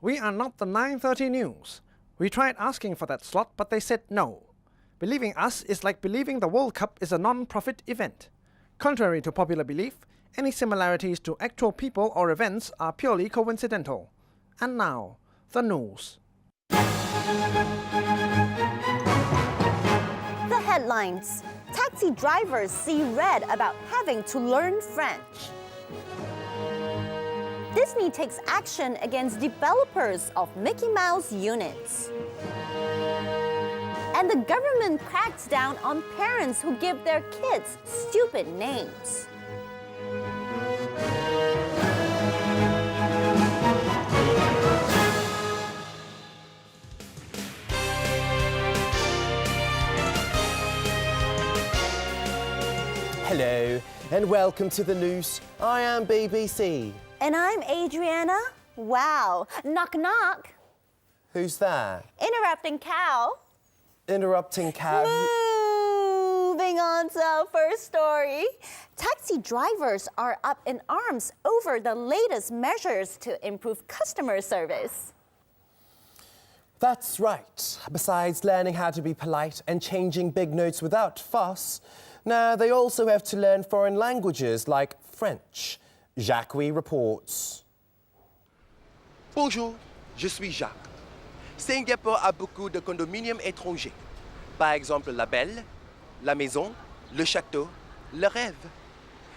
We are not the 9:30 news. We tried asking for that slot, but they said no. Believing us is like believing the World Cup is a non-profit event. Contrary to popular belief, any similarities to actual people or events are purely coincidental. And now, the news. The headlines. Taxi drivers see red about having to learn French. Disney takes action against developers of Mickey Mouse units. And the government cracks down on parents who give their kids stupid names. Hello and welcome to the Noose. I am BBC. And I'm Adriana. Wow. Knock knock. Who's that? Interrupting cow. Interrupting cow. Moving on to our first story. Taxi drivers are up in arms over the latest measures to improve customer service. That's right. Besides learning how to be polite and changing big notes without fuss, now they also have to learn foreign languages like French. Jacques reports. Bonjour, je suis Jacques. Singapour a beaucoup de condominiums étrangers. Par exemple, la Belle, la Maison, le Château, le Rêve.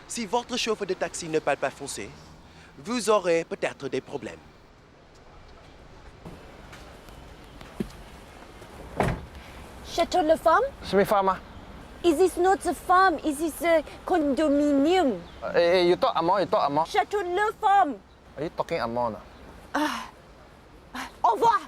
Si votre chauffeur de taxi ne parle pas français, vous aurez peut-être des problèmes. Château Le Farm? Semi farmer. Is this not a farm? Is this a condominium? You talk Amor, Château Le Farm. Are you talking Amor? Au revoir.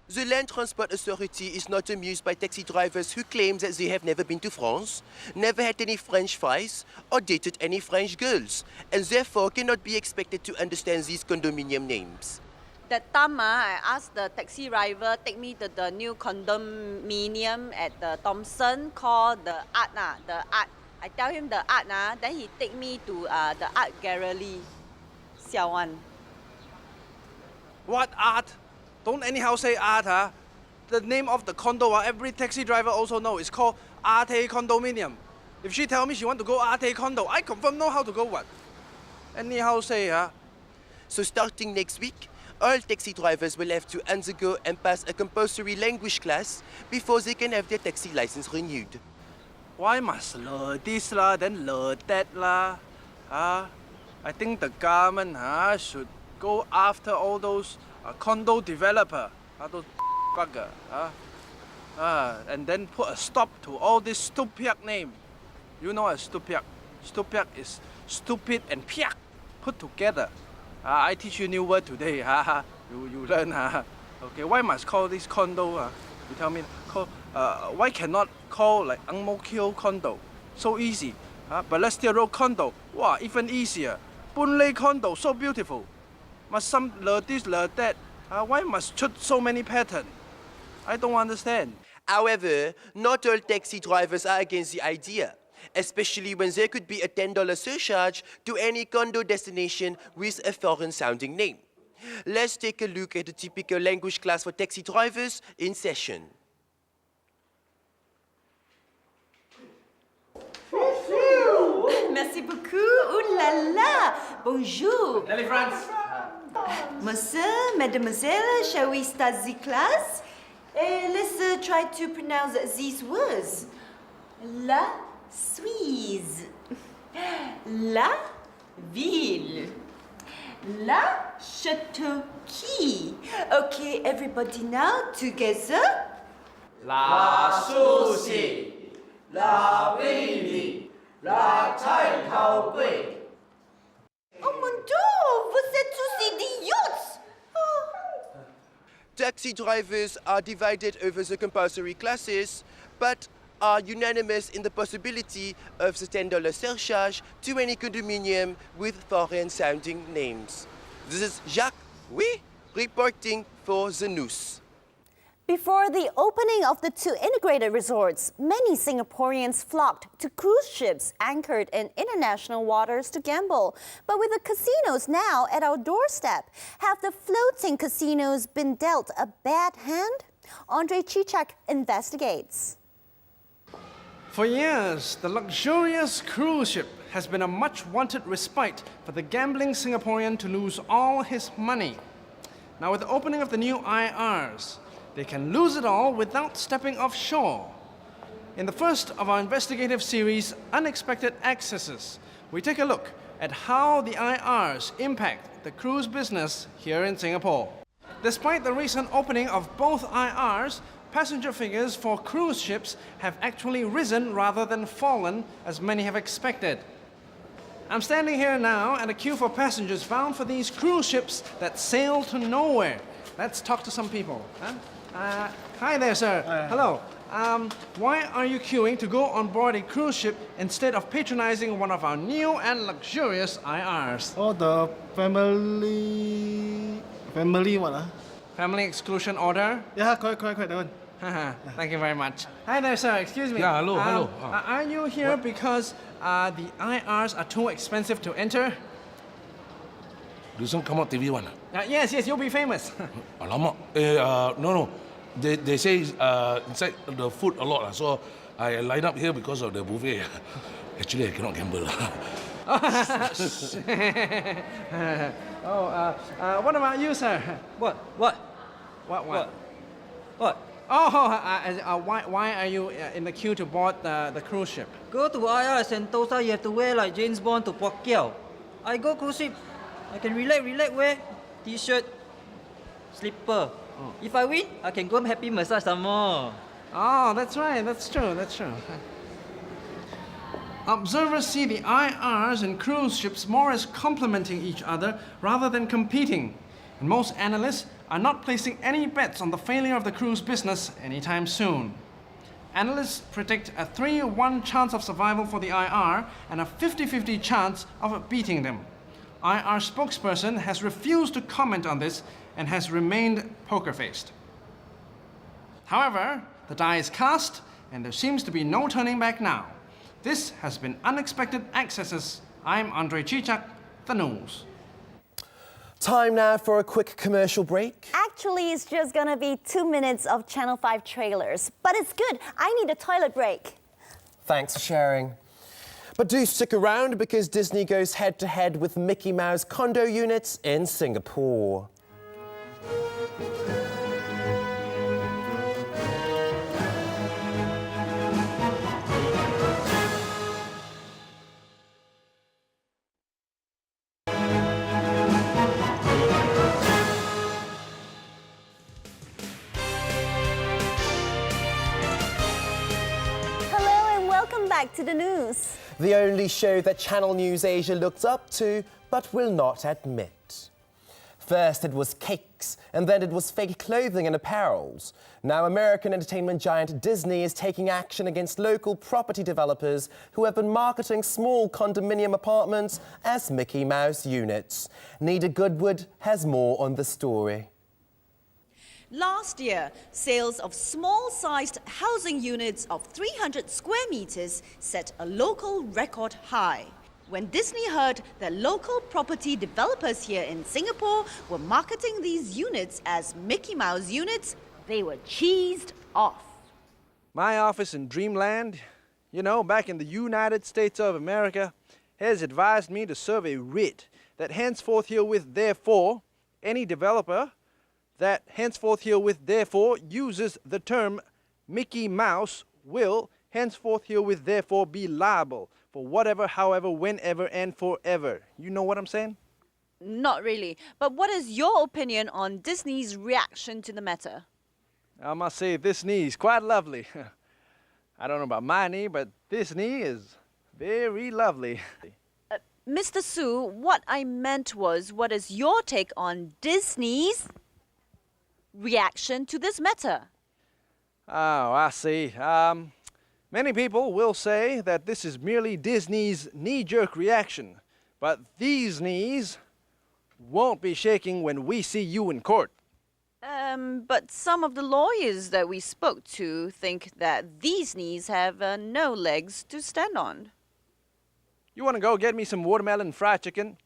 The Land Transport Authority is not amused by taxi drivers who claim that they have never been to France, never had any French fries, or dated any French girls, and therefore cannot be expected to understand these condominium names. That time, I asked the taxi driver take me to the new condominium at the Thomson called the Art. The Art. I tell him the Art, then he take me to the Art Gallery. Xiao Wan. What art? Don't anyhow say art, huh? The name of the condo, every taxi driver also know. It's called Arte Condominium. If she tell me she want to go Arte Condo, I confirm know how to go what. Anyhow say, huh? So starting next week, all taxi drivers will have to undergo and pass a compulsory language class before they can have their taxi license renewed. Why must learn this lah, then learn that lah? I think the government should go after all those condo developer, those bugger, and then put a stop to all this stupid name. You know a stupid? Stupid is stupid and piak put together. I teach you new word today. You learn. Okay, why must call this condo? You tell me. Why cannot call like Ang Mo Kio condo? So easy. Balestier Road condo. Wow, even easier. Boon Lay condo, so beautiful. Must some learn this, learn that. Why must choose so many patterns? I don't understand. However, not all taxi drivers are against the idea, especially when there could be a $10 surcharge to any condo destination with a foreign-sounding name. Let's take a look at a typical language class for taxi drivers in session. Merci beaucoup. Ooh la la. Bonjour. Nelly France. Monsieur, mademoiselle, shall we start the class? Let's try to pronounce these words. La Suisse. La ville. La Château Quay. Okay, everybody now together. La Sushi, La Ville, La Cai Tao Gui. Oh mon Dieu, vous êtes tous idiots! Taxi drivers are divided over the compulsory classes, but are unanimous in the possibility of the $10 surcharge to any condominium with foreign-sounding names. This is Jacques reporting for the Noose. Before the opening of the two integrated resorts, many Singaporeans flocked to cruise ships anchored in international waters to gamble. But with the casinos now at our doorstep, have the floating casinos been dealt a bad hand? Andre Chichak investigates. For years, the luxurious cruise ship has been a much-wanted respite for the gambling Singaporean to lose all his money. Now with the opening of the new IRs, they can lose it all without stepping offshore. In the first of our investigative series, Unexpected Accesses, we take a look at how the IRs impact the cruise business here in Singapore. Despite the recent opening of both IRs, passenger figures for cruise ships have actually risen rather than fallen, as many have expected. I'm standing here now at a queue for passengers bound for these cruise ships that sail to nowhere. Let's talk to some people. Hi there, sir. Hello. Why are you queuing to go on board a cruise ship instead of patronizing one of our new and luxurious IRs? Oh, the family what? Family exclusion order? Yeah, correct, that one. Thank you very much. Hi there, sir. Excuse me. Yeah, hello. Are you here because the IRs are too expensive to enter? This one come out TV one. Yes, you'll be famous. Alamak. No. They say inside the food a lot, so I line up here because of the buffet. Actually, I cannot gamble. What about you, sir? What? Why are you in the queue to board the cruise ship? Go to IR Sentosa, you have to wear like James Bond to Pacquiao. I go cruise ship, I can relax, wear t-shirt, slipper. If I win, I can go happy massage some more. Oh, that's right. That's true. Observers see the IRs and cruise ships more as complementing each other rather than competing. And most analysts are not placing any bets on the failure of the cruise business anytime soon. Analysts predict a 3-1 chance of survival for the IR and a 50-50 chance of beating them. IR spokesperson has refused to comment on this and has remained poker-faced. However, the die is cast and there seems to be no turning back now. This has been Unexpected Accesses. I'm Andre Chichak, The Noose. Time now for a quick commercial break. Actually, it's just gonna be 2 minutes of Channel 5 trailers. But it's good. I need a toilet break. Thanks for sharing. But do stick around because Disney goes head-to-head with Mickey Mouse condo units in Singapore. Back to the news. The only show that Channel News Asia looks up to, but will not admit. First it was cakes, and then it was fake clothing and apparels. Now American entertainment giant Disney is taking action against local property developers who have been marketing small condominium apartments as Mickey Mouse units. Nita Goodwood has more on the story. Last year, sales of small-sized housing units of 300 square meters set a local record high. When Disney heard that local property developers here in Singapore were marketing these units as Mickey Mouse units, they were cheesed off. My office in Dreamland, back in the United States of America, has advised me to serve a writ that henceforth herewith therefore any developer that henceforth herewith therefore uses the term Mickey Mouse will henceforth herewith therefore be liable for whatever, however, whenever, and forever. You know what I'm saying? Not really. But what is your opinion on Disney's reaction to the matter? I must say this knee is quite lovely. I don't know about my knee, but this knee is very lovely. Mr. Su, what I meant was, what is your take on Disney's reaction to this matter? Oh, I see. Many people will say that this is merely Disney's knee-jerk reaction, but these knees won't be shaking when we see you in court. But some of the lawyers that we spoke to think that these knees have no legs to stand on. You want to go get me some watermelon fried chicken?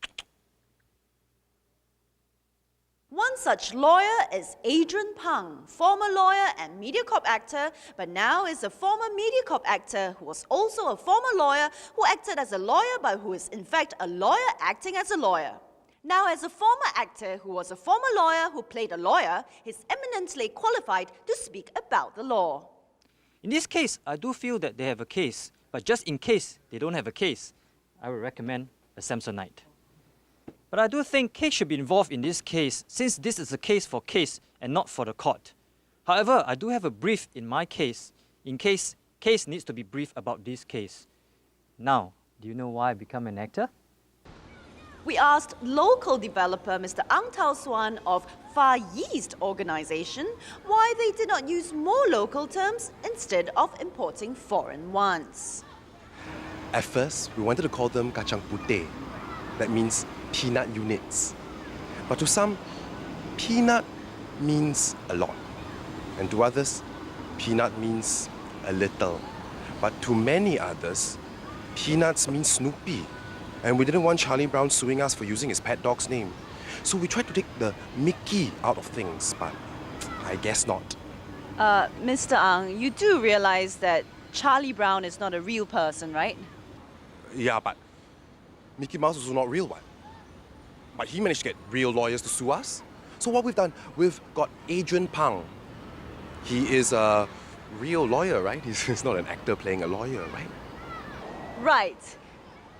One such lawyer is Adrian Pang, former lawyer and Mediacorp actor, but now is a former Mediacorp actor who was also a former lawyer who acted as a lawyer but who is in fact a lawyer acting as a lawyer. Now, as a former actor who was a former lawyer who played a lawyer, he's eminently qualified to speak about the law. In this case, I do feel that they have a case, but just in case they don't have a case, I would recommend a Samsonite. But I do think case should be involved in this case, since this is a case for case and not for the court. However, I do have a brief in my case, in case case needs to be briefed about this case. Now, do you know why I become an actor? We asked local developer Mr. Ang Tao Swan of Far East Organization why they did not use more local terms instead of importing foreign ones. At first, we wanted to call them kacang putih. That means peanut units. But to some, peanut means a lot. And to others, peanut means a little. But to many others, peanuts mean Snoopy. And we didn't want Charlie Brown suing us for using his pet dog's name. So we tried to take the Mickey out of things, but I guess not. Mr. Ang, you do realize that Charlie Brown is not a real person, right? Yeah, but Mickey Mouse was not real one. But he managed to get real lawyers to sue us. So what we've done, we've got Adrian Pang. He is a real lawyer, right? He's not an actor playing a lawyer, right? Right.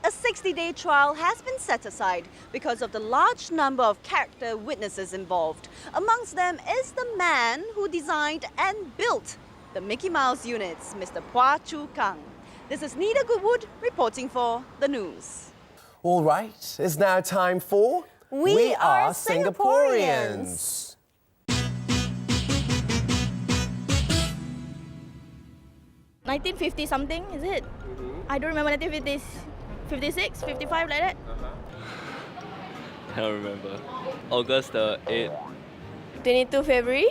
A 60-day trial has been set aside because of the large number of character witnesses involved. Amongst them is the man who designed and built the Mickey Mouse units, Mr. Phua Chu Kang. This is Nida Goodwood reporting for The News. All right, it's now time for We Are Singaporeans. 1950 something, is it? I don't remember 1950s. 56, 55 like that. I don't remember. August the 8th. 22 February,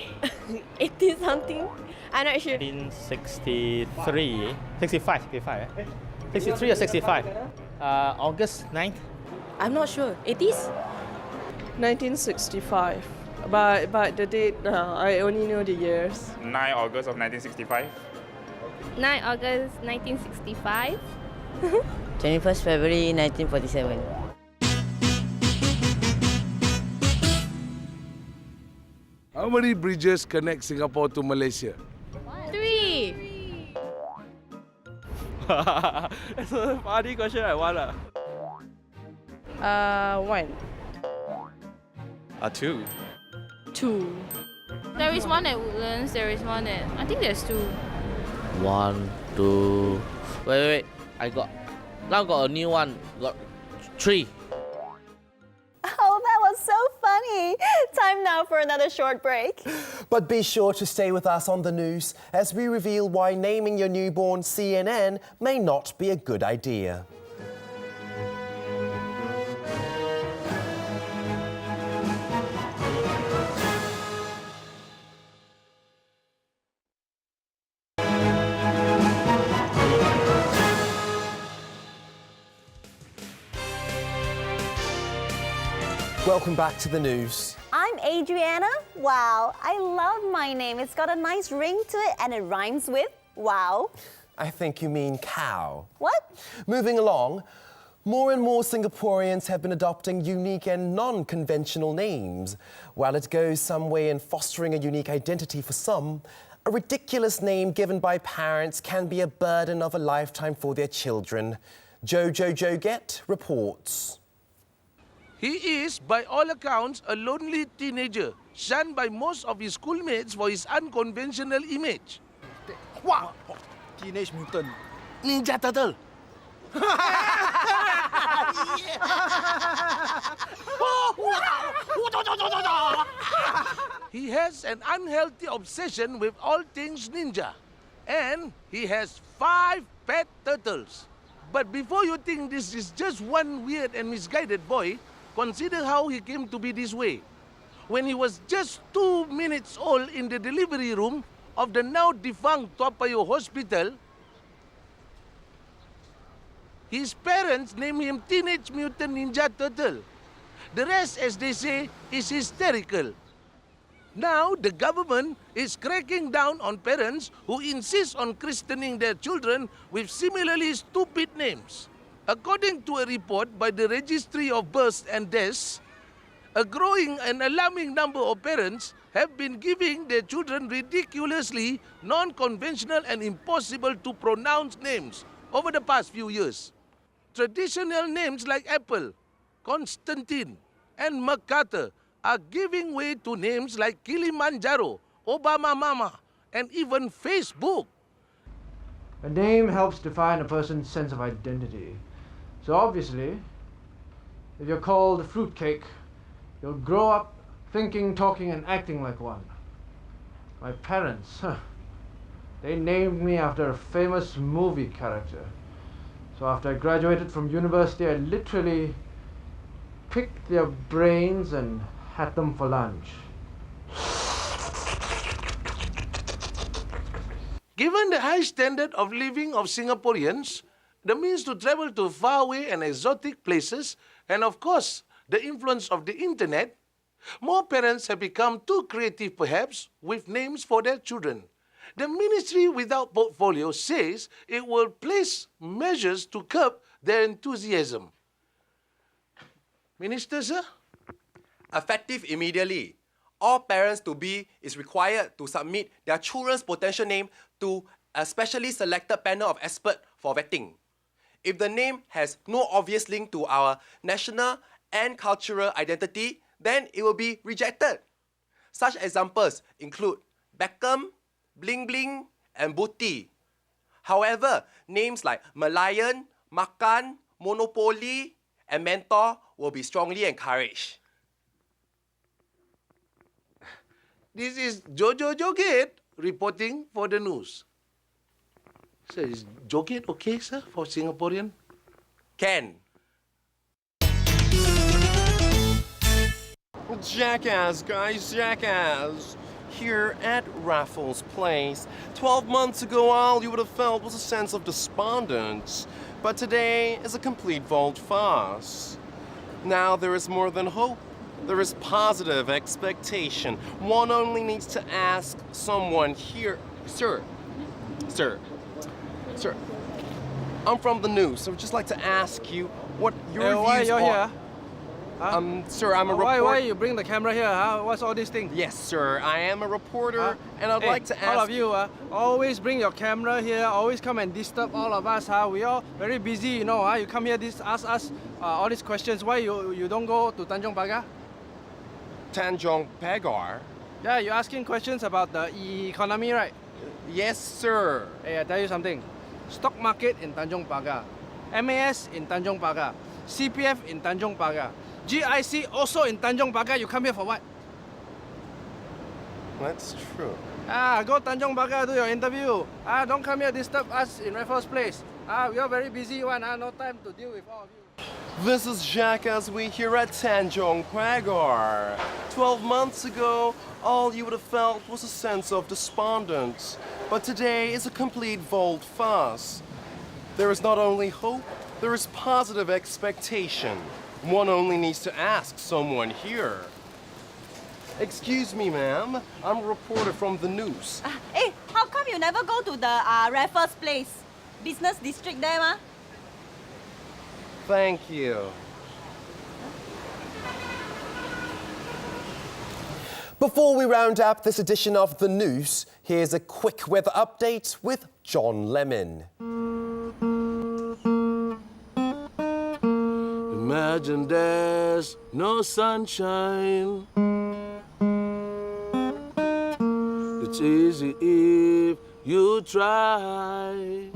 80 something. I'm not sure. 1963, 65, 63 or 65. August 9th. I'm not sure. 80s? 1965. But the date, I only know the years. 9 August of 1965. 9 August 1965. 21st February 1947. How many bridges connect Singapore to Malaysia? 3. That's a funny question I want. 1. 2. 2. There is one at Woodlands, there is one at... I think there's 2. 1, 2... Wait. Now got a new one. Got 3. Oh, that was so funny. Time now for another short break. But be sure to stay with us on the news as we reveal why naming your newborn CNN may not be a good idea. Welcome back to the news. I'm Adriana. Wow, I love my name. It's got a nice ring to it and it rhymes with wow. I think you mean cow. What? Moving along, more and more Singaporeans have been adopting unique and non-conventional names. While it goes some way in fostering a unique identity for some, a ridiculous name given by parents can be a burden of a lifetime for their children. Jojo Joget reports. He is, by all accounts, a lonely teenager, shunned by most of his schoolmates for his unconventional image. Wow! Teenage Mutant. Ninja Turtle. He has an unhealthy obsession with all things ninja. And he has 5 pet turtles. But before you think this is just one weird and misguided boy, consider how he came to be this way. when he was just 2 minutes old in the delivery room of the now defunct Toa Payoh Hospital, his parents named him Teenage Mutant Ninja Turtle. The rest, as they say, is hysterical. Now, the government is cracking down on parents who insist on christening their children with similarly stupid names. According to a report by the Registry of Births and Deaths, a growing and alarming number of parents have been giving their children ridiculously non-conventional and impossible to pronounce names over the past few years. Traditional names like Apple, Constantine, and MacArthur are giving way to names like Kilimanjaro, Obama Mama, and even Facebook. A name helps define a person's sense of identity. So obviously, if you're called Fruitcake, you'll grow up thinking, talking, and acting like one. My parents, they named me after a famous movie character. So after I graduated from university, I literally picked their brains and had them for lunch. Given the high standard of living of Singaporeans, the means to travel to faraway and exotic places, and of course, the influence of the internet, more parents have become too creative perhaps with names for their children. The Ministry Without Portfolio says it will place measures to curb their enthusiasm. Minister, sir? Effective immediately. All parents-to-be is required to submit their children's potential name to a specially selected panel of experts for vetting. If the name has no obvious link to our national and cultural identity, then it will be rejected. Such examples include Beckham, Bling Bling, and Booty. However, names like Malayan, Makan, Monopoly, and Mentor will be strongly encouraged. This is Jojo Joget reporting for the news. Sir, is Joget okay, sir, for Singaporean? Can. Jackass, guys, jackass. Here at Raffles Place, 12 months ago, all you would have felt was a sense of despondence. But today is a complete volte-face. Now there is more than hope. There is positive expectation. One only needs to ask someone here. Sir, I'm from the Noose. I would just like to ask you what your views why you're are. here? Sir, I'm a reporter. Why you bring the camera here? Huh? What's all these things? Yes, sir. I am a reporter, and I'd like to ask... all of you, always bring your camera here. Always come and disturb all of us. We all very busy, you know. You come here, ask us all these questions. Why you don't go to Tanjong Pagar? Tanjong Pagar? Yeah, you're asking questions about the economy, right? Yes, sir. Hey, I tell you something. Stock market in Tanjong Pagar. MAS in Tanjong Pagar. CPF in Tanjong Pagar. GIC also in Tanjong Pagar. You come here for what? That's true. Go Tanjong Pagar, do your interview. Don't come here disturb us in Raffles Place. We are very busy one. No time to deal with all of you. This is Jackass We here at Tanjong Pagar. 12 months ago, all you would have felt was a sense of despondence. But today is a complete volte-face. There is not only hope, there is positive expectation. One only needs to ask someone here. Excuse me, ma'am. I'm a reporter from the Noose. Hey, how come you never go to the Raffles Place? Business district there, ma? Thank you. Before we round up this edition of The Noose, here's a quick weather update with John Lemon. Imagine there's no sunshine. It's easy if you try.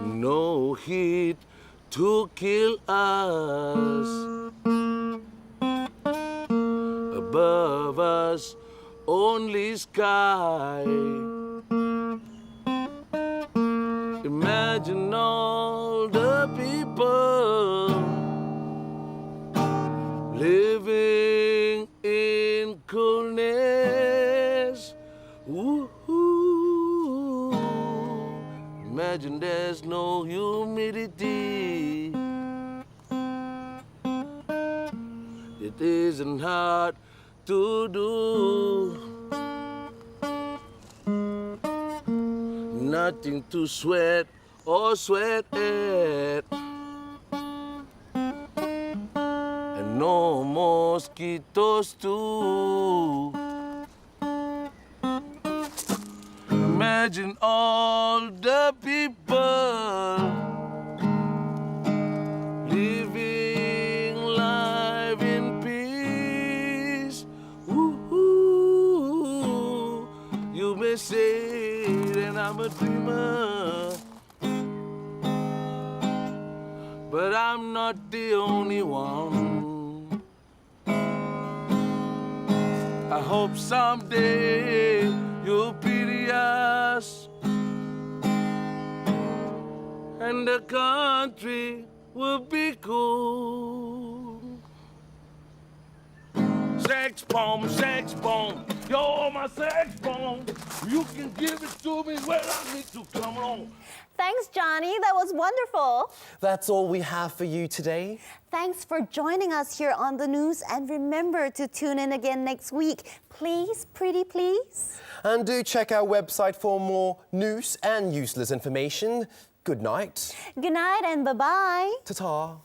No heat to kill us. Above us, only sky. Imagine all the people living in coolness. Ooh, imagine there's no humidity. It isn't hard to do. Nothing to sweat or sweat at. And no mosquitoes too. Imagine all the people living life in peace. Ooh, you may say that I'm a dreamer, but I'm not the only one. I hope someday you'll pity us, and the country will be cool. Sex bomb, you're my sex bomb. You can give it to me when I need to, come on. Thanks, Johnny. That was wonderful. That's all we have for you today. Thanks for joining us here on The News, and remember to tune in again next week. Please, pretty please. And do check our website for more news and useless information. Good night. Good night and bye-bye. Ta-ta.